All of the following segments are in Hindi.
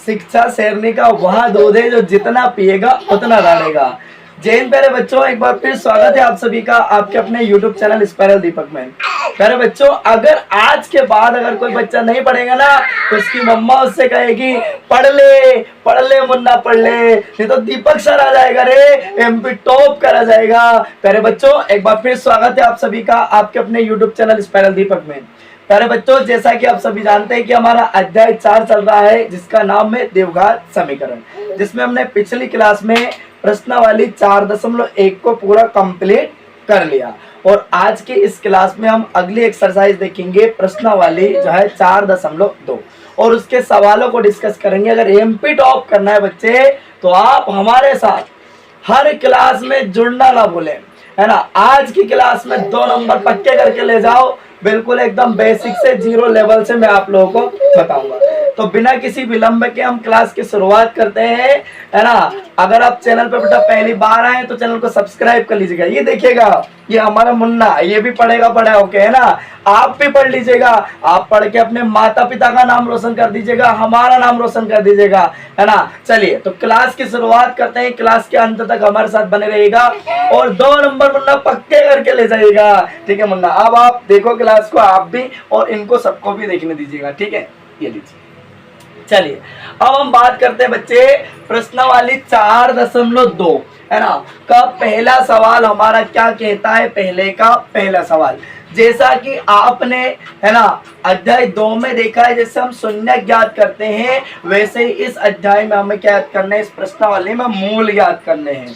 शिक्षा शेरनी का वह दूध है जो जितना पिएगा उतना दौड़ेगा। जय हिंद प्यारे बच्चों, एक बार फिर स्वागत है आप सभी का आपके अपने YouTube चैनल स्पाइरल दीपक में। प्यारे बच्चों, अगर आज के बाद अगर कोई बच्चा नहीं पढ़ेगा ना तो उसकी मम्मा उससे कहेगी पढ़ ले मुन्ना पढ़ ले, नहीं तो दीपक सर आ जाएगा रे, MP टॉप करा जाएगा। प्यारे बच्चों, एक बार फिर स्वागत है आप सभी का आपके अपने YouTube चैनल स्पाइरल दीपक में। प्यारे बच्चों, जैसा कि आप सभी जानते हैं कि हमारा अध्याय 4 चल रहा है जिसका नाम है द्विघात समीकरण, जिसमें हमने पिछली क्लास में प्रश्नावली 4.1 को पूरा कंप्लीट कर लिया। और आज की इस क्लास में हम अगली एक्सरसाइज देखेंगे प्रश्नावली जो है 4.2 और उसके सवालों को डिस्कस करेंगे। अगर MP टॉप करना है बच्चे तो आप हमारे साथ हर क्लास में जुड़ना ना भूलें, है ना। आज की क्लास में 2 नंबर पक्के करके ले जाओ, बिल्कुल एकदम बेसिक से 0 लेवल से मैं आप लोगों को बताऊंगा। तो बिना किसी विलंब के हम क्लास की शुरुआत करते हैं, है ना। अगर आप चैनल पर बेटा पहली बार आए तो चैनल को सब्सक्राइब कर लीजिएगा। ये देखिएगा, ये हमारा मुन्ना, ये भी पढ़ेगा पढ़ा ओके, है ना। आप भी पढ़ लीजिएगा, आप पढ़ के अपने माता पिता का नाम रोशन कर दीजिएगा, हमारा नाम रोशन कर दीजिएगा, है ना। चलिए तो क्लास की शुरुआत करते हैं। क्लास के अंत तक हमारे साथ बने रहिएगा और 2 नंबर मुन्ना पक्के करके ले जाइएगा, ठीक है मुन्ना। अब आप देखो क्लास को, आप भी और इनको सबको भी देखने दीजिएगा, ठीक है। ये लीजिए। चलिए अब हम बात करते हैं बच्चे प्रश्नावली 4.2, है ना, का पहला सवाल हमारा क्या कहता है। पहले का पहला सवाल, जैसा कि आपने, है ना, अध्याय 2 में देखा है, जैसे हम शून्य ज्ञात करते हैं वैसे ही इस अध्याय में हमें क्या याद करना है, इस प्रश्नावली में मूल याद करने हैं।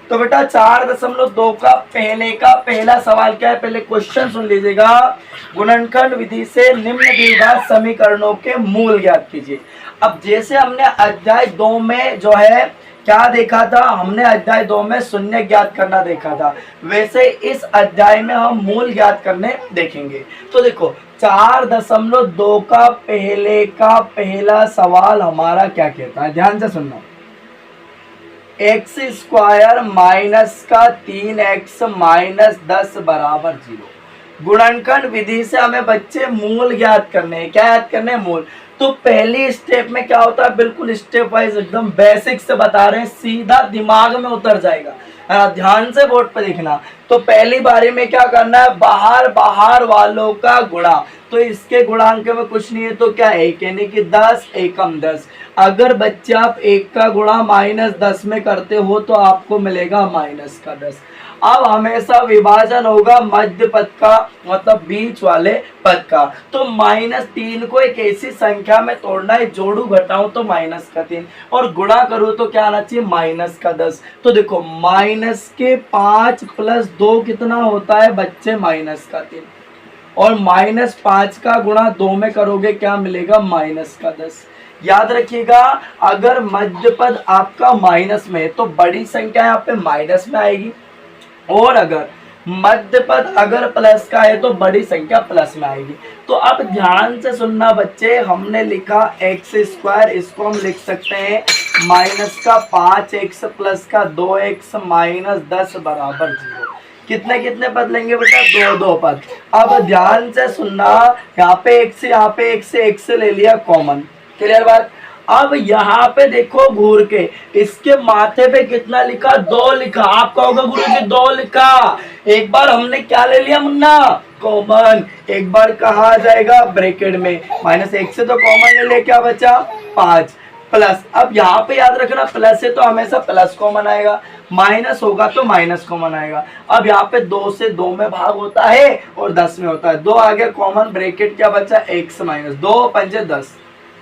तो बेटा 4.2 का पहला सवाल क्या है, पहले क्वेश्चन सुन लीजिएगा। गुणनखंड विधि से निम्न द्विघात समीकरणों के मूल ज्ञात कीजिए। अब जैसे हमने अध्याय 2 में जो है क्या देखा था, हमने अध्याय 2 में शून्य ज्ञात करना देखा था, वैसे इस अध्याय में हम मूल ज्ञात करने देखेंगे। तो देखो 4.2 का पहला सवाल हमारा क्या कहता है, ध्यान से सुनना। x² माइनस का 3x माइनस 10 बराबर 0। गुणनखंड विधि से हमें बच्चे मूल ज्ञात करने हैं। क्या याद करने हैं, मूल। तो पहली स्टेप में क्या होता है, बिल्कुल स्टेप वाइज एकदम बेसिक से बता रहे हैं, सीधा दिमाग में उतर जाएगा, है ना। ध्यान से बोर्ड पे देखना। तो पहली बारी में क्या करना है, बाहर वालों का गुणा। तो इसके गुणांक में कुछ नहीं है तो क्या है, यानी कि 10 एकम 10। अगर बच्चे आप 1 का गुणा -10 में करते हो तो आपको मिलेगा -10। अब हमेशा विभाजन होगा मध्य पद का, मतलब बीच वाले पद का। तो -3 को एक ऐसी संख्या में तोड़ना है, जोड़ू घटाऊं तो -3 और गुणा करूं तो क्या आना चाहिए, -10। तो देखो -5 + 2 कितना होता है बच्चे, -3। और -5 का गुणा 2 में करोगे क्या मिलेगा, -10। याद रखिएगा, अगर मध्य पद आपका माइनस में है तो बड़ी संख्या यहाँ पे माइनस में आएगी, और अगर मध्य पद अगर प्लस का है तो बड़ी संख्या प्लस में आएगी। तो अब ध्यान से सुनना बच्चे, हमने लिखा x², इसको हम लिख सकते हैं -5x + का 2x -10 बराबर 0। कितने पद लेंगे बेटा, 2 पद। अब ध्यान से सुनना, यहाँ पे x से यहाँ पे x से ले लिया कॉमन, क्लियर बात। अब यहाँ पे देखो घूर के, इसके माथे पे कितना लिखा, 2 लिखा। आप कहोगे गुरुजी 2 लिखा, एक बार हमने क्या ले लिया मुन्ना, कॉमन। एक बार कहा जाएगा ब्रैकेट में, -1 से तो कॉमन ले लिया, क्या बचा 5 प्लस। अब यहाँ पे याद रखना प्लस है तो हमेशा प्लस कॉमन आएगा, माइनस होगा तो माइनस कॉमन आएगा। अब यहाँ पे 2 से 2 में भाग होता है और 10 में होता है, 2 आ गया कॉमन, ब्रैकेट क्या बचा, x - 2 × 10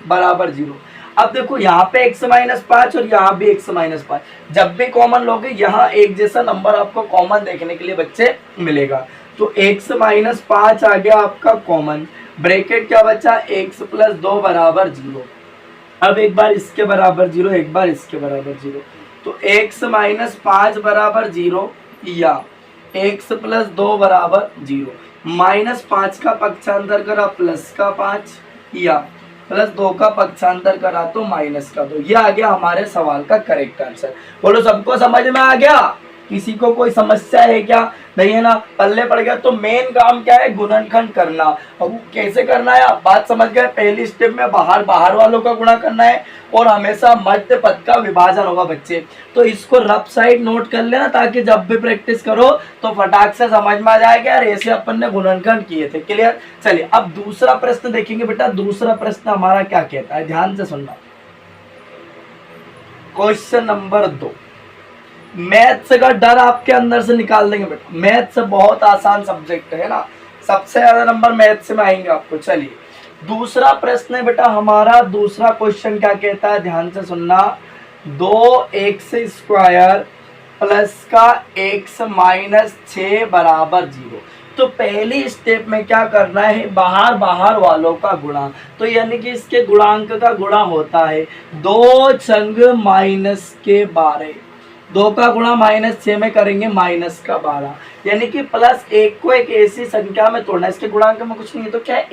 बराबर 0। अब देखो यहाँ पे x - 5 और यहाँ भी x - 5, जब भी कॉमन लोगे यहाँ एक जैसा नंबर आपको कॉमन देखने के लिए बच्चे मिलेगा। तो x - 5 आ गया आपका कॉमन, ब्रैकेट क्या बचा, x + 2 बराबर 0। अब एक बार इसके बराबर 0, एक बार इसके बराबर 0। तो x - 5 बराबर 0 या x + 2 बराबर 0। -5 का पक्षांतर करा प्लस का 5 या +2 का पक्षांतर करा तो -2। ये आ गया हमारे सवाल का करेक्ट आंसर। बोलो सबको समझ में आ गया, किसी को कोई समस्या है क्या, नहीं है ना, पल्ले पड़ गया। तो मेन काम क्या है, गुणनखंड करना। अब कैसे करना है, आप बात समझ गए। पहली स्टेप में बाहर वालों का गुणा करना है, और हमेशा मध्य पद का विभाजन होगा बच्चे। तो इसको रफ साइड नोट कर लेना ताकि जब भी प्रैक्टिस करो तो फटाक से समझ में आ जाएगा यार ऐसे अपन ने गुणनखंड किए थे। क्लियर। चलिए अब दूसरा प्रश्न देखेंगे बेटा। दूसरा प्रश्न हमारा क्या कहता है, ध्यान से सुनना। Question number 2। मैथ्स का डर आपके अंदर से निकाल देंगे बेटा। मैथ्स बहुत आसान सब्जेक्ट है ना, सबसे ज्यादा नंबर मैथ्स में आएंगे आपको। चलिए दूसरा प्रश्न है बेटा हमारा। दूसरा क्वेश्चन क्या कहता है, ध्यान से सुनना। 2x² प्लस का x माइनस 6 बराबर 0। तो पहली स्टेप में क्या करना है, बाहर बाहर वालों का गुणा। तो यानी कि इसके गुणांक का गुणा होता है 2 छंग माइनस के 12। 2 का गुणा -6 में करेंगे -12, यानी कि +1 को एक ऐसी संख्या में तोड़ना है, इसके गुणांक में कुछ नहीं है तो क्या है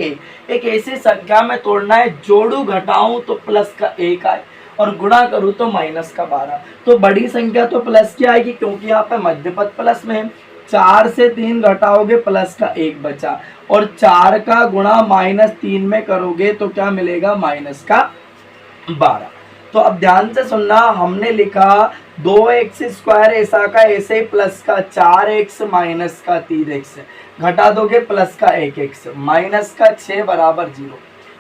एक ऐसी संख्या में तोड़ना है, जोड़ू घटाऊं तो +1 आए और गुणा करूं तो -12। तो बड़ी संख्या तो प्लस की आएगी क्योंकि यहाँ पे मध्य पद प्लस में है। 4 से 3 घटाओगे +1 बचा और 4 का गुणा -3 में करोगे तो क्या मिलेगा -12। तो अब ध्यान से सुनना, हमने लिखा 2x² ऐसा का ऐसे ही प्लस का 4x माइनस का 3x, घटा दोगे प्लस का 1x माइनस का 6 बराबर 0।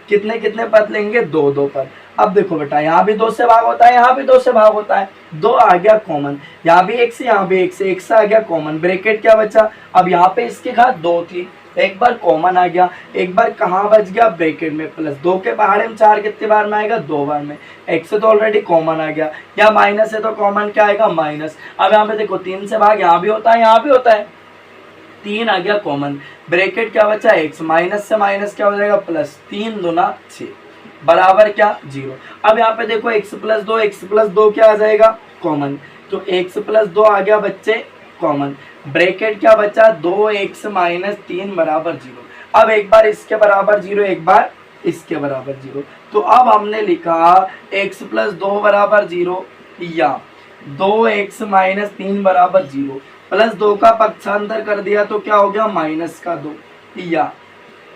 कितने कितने पद लेंगे, 2 2 पद। अब देखो बेटा यहाँ भी 2 से भाग होता है, यहाँ भी 2 से भाग होता है, 2 आ गया कॉमन, यहाँ भी 1 से यहाँ भी 1 से, 1 से आ गया कॉमन, ब्रैकेट क्या बचा। अब यहाँ पे इसके घात 2 थी, एक बार कॉमन आ गया, एक बार कहाँ बच गया ब्रैकेट में, +2 के पहाड़े में 4 कितने बार में आएगा, 2 बार में। x से तो ऑलरेडी कॉमन आ गया, या माइनस है तो कॉमन क्या आएगा माइनस। अब यहाँ पे देखो 3 से भाग यहाँ भी होता है यहाँ भी होता है, 3 आ गया कॉमन, ब्रैकेट क्या बचा x, माइनस से माइनस क्या हो जाएगा प्लस, 3 दूना 6 बराबर क्या 0। अब यहाँ पे देखो x + 2 क्या आ जाएगा कॉमन, तो x + 2 आ गया बच्चे कॉमन, ब्रैकेट क्या बचा 2x - 3 बराबर 0। अब एक बार इसके बराबर 0 एक बार इसके बराबर 0, तो अब हमने लिखा x + 2 बराबर 0 या 2x - 3 बराबर 0, +2 का पक्षांतर कर दिया तो क्या हो गया -2, या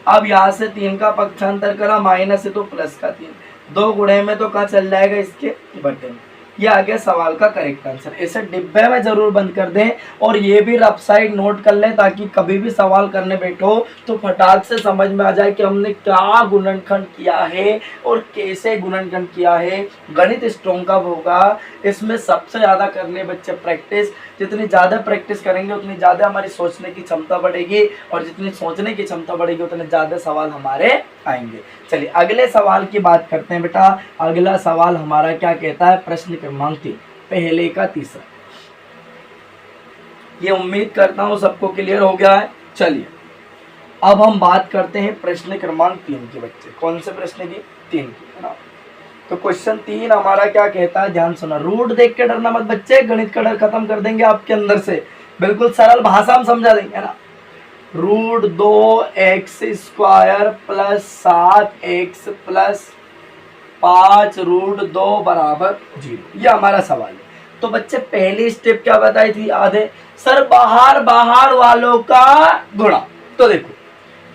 अब यहाँ से 3 का पक्षांतर करा माइनस है तो +3, 2 गुणे में तो कहाँ चल जाएगा इसके बटे में। ये आ गया सवाल का करेक्ट आंसर। इसे डिब्बे में जरूर बंद कर दें और ये भी रफ साइड नोट कर लें ताकि कभी भी सवाल करने बैठो तो फटाक से समझ में आ जाए कि हमने क्या गुणनखंड किया है और कैसे गुणनखंड किया है। गणित स्ट्रॉन्ग कब होगा, इसमें सबसे ज़्यादा करने बच्चे प्रैक्टिस। जितनी ज़्यादा प्रैक्टिस करेंगे उतनी ज़्यादा हमारी सोचने की क्षमता बढ़ेगी और जितनी सोचने की क्षमता बढ़ेगी उतने ज़्यादा सवाल हमारे आएंगे। चलिए अगले सवाल की बात करते हैं बेटा। अगला सवाल हमारा क्या कहता है, प्रश्न क्रमांक 3, पहले का तीसरा। ये उम्मीद करता हूं सबको क्लियर हो गया है। चलिए अब हम बात करते हैं प्रश्न क्रमांक 3 के बच्चे। कौन से प्रश्न की, 3 की, है ना। तो क्वेश्चन 3 हमारा क्या कहता है, ध्यान सुना। रूट देख के डरना मत बच्चे, गणित का डर खत्म कर देंगे आपके अंदर से, बिल्कुल सरल भाषा में समझा देंगे, है ना। √2x² + 7x + 5 √2 बराबर 0, ये हमारा सवाल है। तो बच्चे पहली स्टेप क्या बताई थी, आधे सर बाहर बाहर वालों का गुणा। तो देखो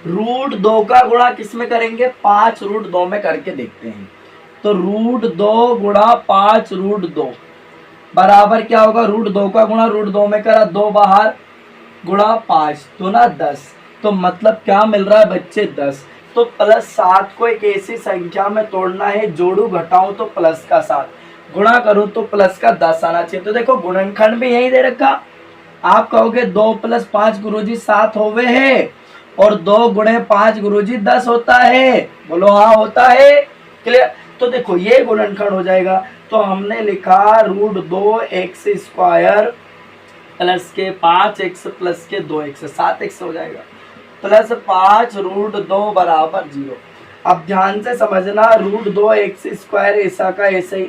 √2 का गुणा किस में करेंगे, 5 √2 में करके देखते हैं। तो √2 गुणा 5 √2 बराबर क्या होगा, √2 का गुणा √2 में करा, 2 बाहर गुणा 5 दूना 10, तो मतलब क्या मिल रहा है बच्चे 10। तो +7 को एक ऐसी संख्या में तोड़ना है, जोड़ू घटाऊं तो प्लस का 7, गुणा करूं तो प्लस का 10 आना चाहिए। तो देखो गुणनखंड भी यही दे रखा। आप कहोगे 2 + 5 गुरुजी 7 होवे है और 2 गुणे 5 गुरुजी 10 होता है, बोलो हाँ होता है। क्लियर। तो देखो ये गुणनखंड हो जाएगा। तो हमने लिखा √2x² प्लस के 5x प्लस के 2x, 7x हो जाएगा, +5 √2 बराबर 0। अब ध्यान से समझना, √2x² ऐसा का ऐसे ही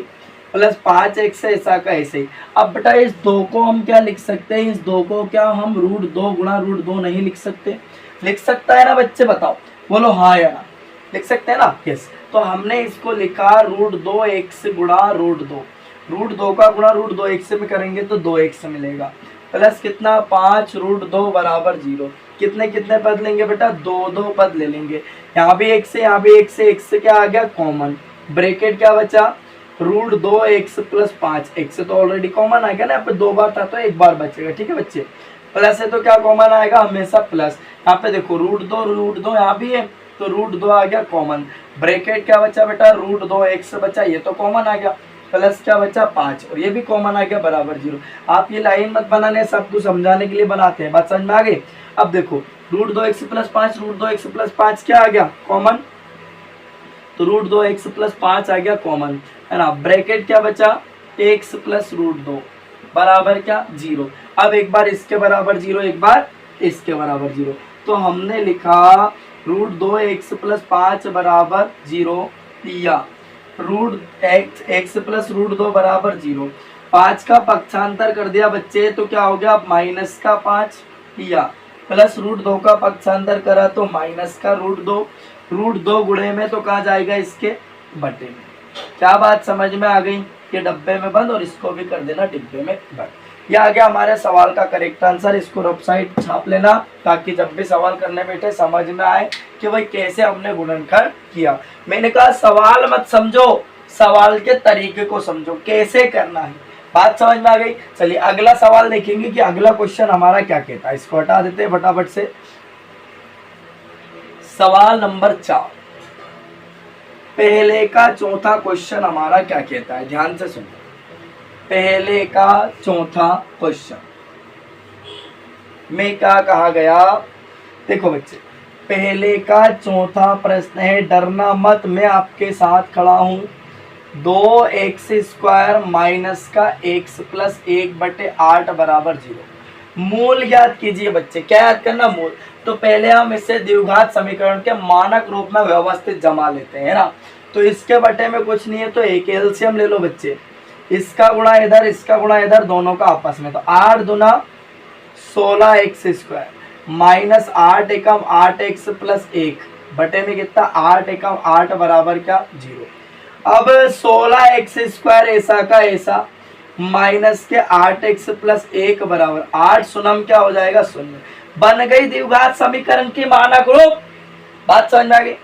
प्लस 5x ऐसा का ऐसे ही। अब बेटा इस 2 को हम क्या लिख सकते हैं, इस 2 को क्या हम √2 गुणा √2 नहीं लिख सकते, लिख सकता है ना बच्चे, बताओ, बोलो हाँ या ना, लिख सकते हैं ना, यस। तो हमने इसको लिखा √2x गुणा √2, √2 का गुणा √2x में करेंगे तो 2x मिलेगा, प्लस कितना 5 √2 बराबर 0। कितने कितने पद लेंगे बेटा, 2 2 पद ले लेंगे, यहाँ भी 1 से यहाँ भी 1 से, 1 से क्या आ गया कॉमन, ब्रैकेट क्या बचा रूट 2 एक्स प्लस 5, एक्स तो ऑलरेडी कॉमन आ गया ना, यहाँ पे 2 बार था तो 1 बार बचेगा, ठीक है बच्चे। प्लस है तो क्या कॉमन आएगा, हमेशा प्लस। यहाँ पे देखो रूट 2 यहाँ भी है तो रूट 2 आ गया कॉमन। ब्रैकेट क्या बचा बेटा, रूट 2 एक्स बचा, ये तो कॉमन आ गया। प्लस क्या बचा 5 और ये भी कॉमन आ गया बराबर 0। आप ये लाइन मत बनाने, सब कुछ समझाने के लिए बनाते हैं, बात समझ में आ गई। अब देखो root 2 X plus 5, root 2 X plus 5 क्या आ गया कॉमन, तो रूट 2 एक्स प्लस 5 आ गया कॉमन, है ना। ब्रैकेट क्या बचा, एक्स प्लस रूट 2 बराबर क्या 0। अब एक बार इसके बराबर 0, एक बार इसके बराबर 0, तो हमने लिखा रूट 2 एक्स प्लस 5 बराबर 0 या रूट एक्स प्लस रूट 2 बराबर 0। 5 का पक्षांतर कर दिया बच्चे तो क्या हो गया, माइनस का 5 या प्लस रूट 2 का पक्षांतर करा तो माइनस का रूट 2। रूट 2 गुणे में तो कहाँ जाएगा, इसके बटे में। क्या बात समझ में आ गई, ये डब्बे में बंद और इसको भी कर देना डिब्बे में बंद। ये आ गया हमारे सवाल का करेक्ट आंसर। इसको रफ साइड छाप लेना ताकि जब भी सवाल करने बैठे समझ में आए कि भाई कैसे हमने गुणनखंड किया। मैंने कहा सवाल मत समझो, सवाल के तरीके को समझो, कैसे करना है। बात समझ में आ गई। चलिए अगला सवाल देखेंगे कि अगला क्वेश्चन हमारा क्या कहता है। इसको हटा देते हैं फटाफट से। सवाल नंबर 4, पहले का चौथा क्वेश्चन हमारा क्या कहता है, ध्यान से सुनो। पहले का चौथा क्वेश्चन में क्या कहा गया, देखो बच्चे पहले का चौथा प्रश्न है, डरना मत मैं आपके साथ खड़ा हूं। 2x² माइनस का x प्लस 1/8 बराबर 0। मूल ज्ञात कीजिए बच्चे। क्या याद करना, मूल। तो पहले हम इसे द्विघात समीकरण के मानक रूप में व्यवस्थित जमा लेते हैं ना। तो इसके बटे में कुछ नहीं है तो एक एलसीएम ले लो बच्चे। इसका गुणा इधर, इसका गुणा इधर, दोनों का आपस में। तो 8 दूना 16x² माइनस 8 एकम 8x प्लस 1 बटे में कितना 8 एकम 8 बराबर क्या 0। अब 16x² ऐसा का ऐसा माइनस के 8x प्लस 1 बराबर 8 शून्य क्या हो जाएगा 0। बन गई द्विघात समीकरण की मानक रूप। बात समझ में आ गई।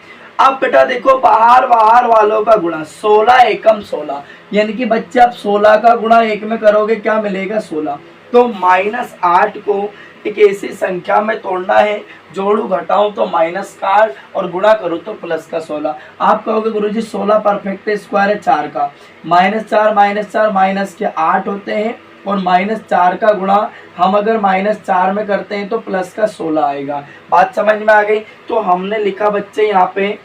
अब बेटा देखो बाहर बाहर वालों का गुणा 16 एकम 16, यानी कि बच्चे आप 16 का गुणा 1 में करोगे क्या मिलेगा 16। तो -8 को एक ऐसी संख्या में तोड़ना है, जोड़ू घटाऊं तो -8 और गुणा करूं तो प्लस का 16। आप कहोगे गुरुजी 16 परफेक्ट स्क्वायर है 4 का, -4 -4 माइनस के 8 होते हैं और -4 का गुणा हम अगर -4 में करते हैं तो प्लस का 16 आएगा। बात समझ में आ गई। तो हमने लिखा बच्चे यहाँ पे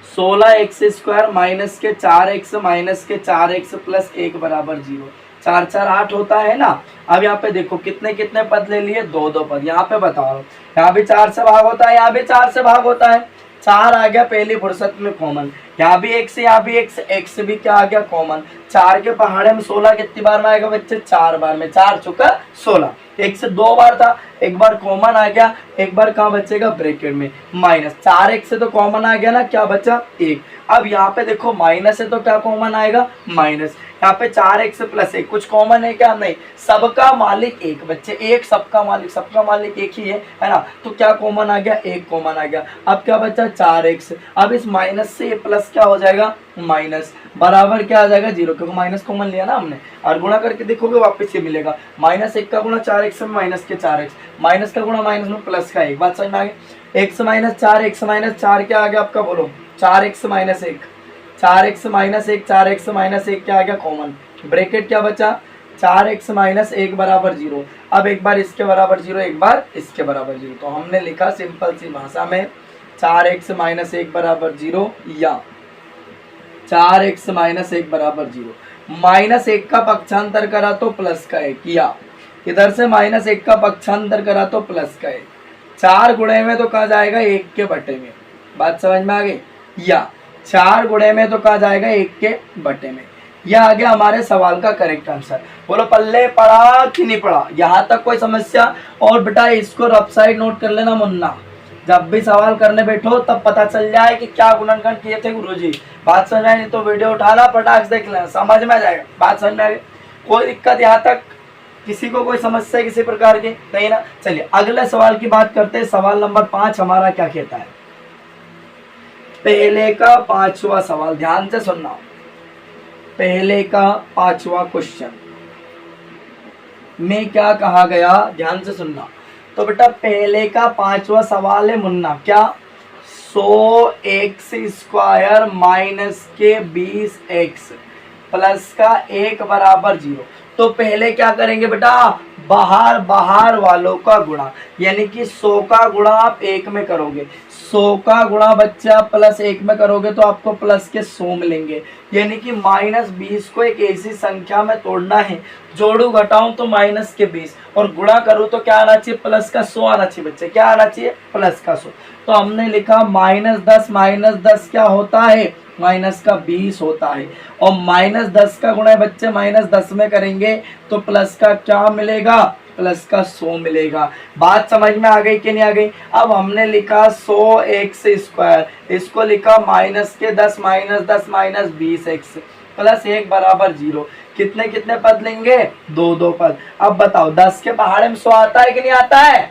16x² माइनस के 4x माइनस के 4x प्लस 1 बराबर 0। 4 4 8 होता है ना। अब यहाँ पे देखो कितने कितने पद ले लिए, 2 पद। यहाँ पे बताओ, यहाँ भी 4 से भाग होता है, यहाँ भी 4 से भाग होता है। 4 आ गया पहली फुर्सत में कॉमन, यहाँ भी x, यहाँ भी x भी क्या आ गया कॉमन। 4 के पहाड़े में 16 कितनी बार में आएगा बच्चे 4 बार में, 4 चुका 16। x 2 बार था, एक बार कॉमन आ गया, एक बार कहाँ बचेगा ब्रैकेट में माइनस। 4x से तो कॉमन आ गया ना, क्या बचा 1। अब यहाँ पे देखो माइनस है तो क्या कॉमन आएगा माइनस। यहाँ पे 4x प्लस 1 कुछ कॉमन है क्या, नहीं। सबका मालिक एक बच्चे, एक सबका मालिक एक ही है ना। तो क्या कॉमन आ गया 1 कॉमन आ गया। अब क्या बचा 4x। अब इस माइनस से ये प्लस क्या हो जाएगा माइनस, बराबर क्या आ जाएगा 0, क्योंकि माइनस कॉमन लिया ना हमने। और गुणा करके देखोगे वापस ये मिलेगा -1 का गुणा 4x में माइनस के 4x, माइनस का गुणा माइनस में प्लस का 1। बात समझ में आ गई। x - 4 x - 4 क्या आ गया आपका, बोलो 4x - 1, 4x - 1 4x - 1 क्या आ गया कॉमन। ब्रैकेट क्या बचा 4x - 1 बराबर 0। अब एक बार इसके बराबर 0, एक बार इसके बराबर 0। तो हमने लिखा सिंपल सी भाषा में 4x - 1 बराबर 0 या 4x - 1 बराबर 0। -1 का पक्षांतर करा तो प्लस का 1 या इधर से -1 का पक्षांतर करा तो प्लस का 1। 4 गुणे में तो कहा जाएगा 1 के बटे में। बात समझ में आ गई। या 4 गुणे में तो कहा जाएगा 1 के बटे में। यह आ गया हमारे सवाल का करेक्ट आंसर। बोलो पल्ले पड़ा कि नहीं पड़ा, यहाँ तक कोई समस्या। और बेटा इसको रफ साइड नोट कर लेना मुन्ना, जब भी सवाल करने बैठो तब पता चल जाए कि क्या गुणनखंड किए थे गुरुजी। बात समझ में नहीं तो वीडियो उठाना पटाख देख लेना, समझ में आ जाएगा। बात समझ में आ गई, कोई दिक्कत यहाँ तक किसी को कोई समस्या किसी प्रकार की नहीं ना। चलिए अगले सवाल की बात करते हैं। सवाल नंबर 5 हमारा क्या कहता है, पहले का 5वां सवाल, ध्यान से सुनना। पहले का 5वां क्वेश्चन में क्या कहा गया, ध्यान से सुनना। तो बेटा पहले का 5वां सवाल है मुन्ना, क्या 100x² माइनस के 20x प्लस का 1 बराबर 0। तो पहले क्या करेंगे बेटा, बाहर वालों का गुणा, यानी कि 100 का गुणा आप 1 में करोगे, 100 का गुणा बच्चा प्लस 1 में करोगे तो आपको प्लस के 100 मिलेंगे। यानी कि -20 को एक ऐसी संख्या में तोड़ना है, जोड़ू घटाऊं तो -20 और गुणा करूं तो क्या आना चाहिए, प्लस का 100 आना चाहिए बच्चे, क्या आना चाहिए, प्लस का 100। तो हमने लिखा -10 क्या होता है, -20 होता है, और -10 का गुणा बच्चे -10 में करेंगे तो प्लस का क्या मिलेगा, प्लस का 100 मिलेगा। बात समझ में आ गई कि नहीं आ गई। अब हमने लिखा 100x², इसको लिखा -10 -10 -20x प्लस 1 बराबर 0। कितने कितने पद लेंगे, 2 पद। अब बताओ 10 के पहाड़े में 100 आता है कि नहीं आता है,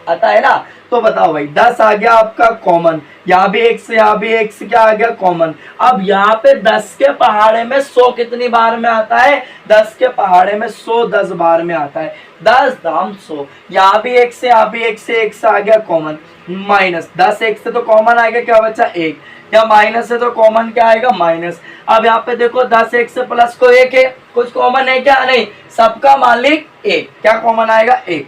आता है ना। तो बताओ भाई 10 आ गया आपका कॉमन, यहाँ भी x, यहाँ भी x क्या आ गया कॉमन। अब यहाँ पे 10 के पहाड़े में 100 कितनी बार में आता है, 10 के पहाड़े में 100 10 बार में आता है, 10 दाम 100। यहाँ भी x से, यहाँ भी x से, x आ गया कॉमन, माइनस 10x से तो कॉमन आ गया क्या बचा 1, या माइनस से तो कॉमन क्या आएगा माइनस। अब यहाँ पे देखो 10x से प्लस को 1 है, कुछ कॉमन है क्या, नहीं, सबका मालिक 1, क्या कॉमन आएगा 1।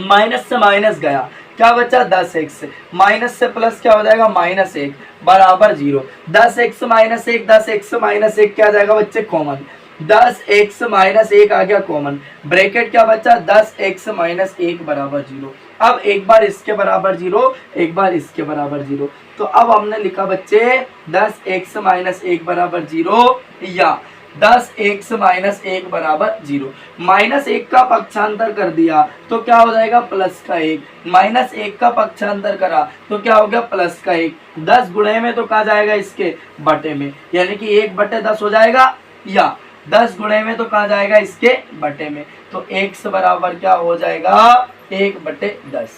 माइनस से माइनस गया, क्या बचा 10x, माइनस से प्लस क्या हो जाएगा -1 बराबर 0। 10x - 1 10x - 1 क्या आ जाएगा बच्चे कॉमन, 10x - 1 आ गया कॉमन, ब्रैकेट क्या बचा 10x - 1 बराबर 0। अब एक बार इसके बराबर 0, एक बार इसके बराबर 0। तो अब हमने लिखा बच्चे 10x - 1 बराबर 0 या 10x - 1 बराबर 0। -1 का पक्षांतर कर दिया तो क्या हो जाएगा प्लस का 1, -1 का पक्षांतर करा तो क्या हो गया प्लस का 1। 10 गुणे में तो कहा जाएगा इसके बटे में, यानी कि 1/10 हो जाएगा, या 10 गुणे में तो कहा जाएगा इसके बटे में। तो x बराबर क्या हो जाएगा 1/10।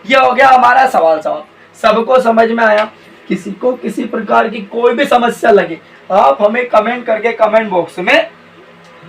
ये हो गया हमारा सवाल। सबको समझ में आया। किसी को किसी प्रकार की कोई भी समस्या लगे आप हमें कमेंट करके कमेंट बॉक्स में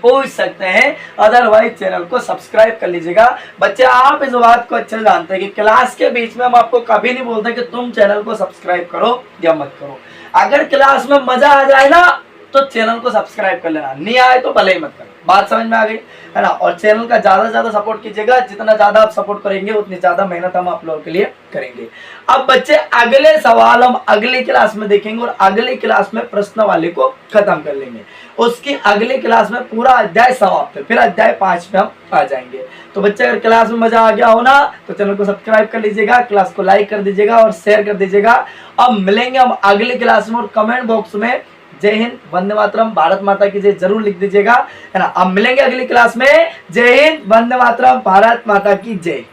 पूछ सकते हैं, अदरवाइज चैनल को सब्सक्राइब कर लीजिएगा। बच्चे आप इस बात को अच्छे जानते हैं कि क्लास के बीच में हम आपको कभी नहीं बोलते कि तुम चैनल को सब्सक्राइब करो या मत करो। अगर क्लास में मजा आ जाए ना तो चैनल को सब्सक्राइब कर लेना, नहीं आए तो भले ही मत करना। बात समझ में आ गई है ना। और चैनल का ज्यादा से ज्यादा सपोर्ट कीजिएगा, जितना ज्यादा आप सपोर्ट करेंगे उतनी ज्यादा मेहनत हम आप लोगों के लिए करेंगे। अब बच्चे अगले सवाल हम अगली क्लास में देखेंगे और अगली क्लास में प्रश्न वाले को खत्म कर लेंगे। उसकी अगली क्लास में पूरा अध्याय समाप्त है, फिर अध्याय 5 में हम आ जाएंगे। तो बच्चे अगर क्लास में मजा आ गया हो ना तो चैनल को सब्सक्राइब कर लीजिएगा, क्लास को लाइक कर दीजिएगा और शेयर कर दीजिएगा। अब मिलेंगे हम अगली क्लास में, और कमेंट बॉक्स में जय हिंद, वंदे मातरम, भारत माता की जय जरूर लिख दीजिएगा, है ना। अब मिलेंगे अगली क्लास में। जय हिंद, वंदे मातरम, भारत माता की जय।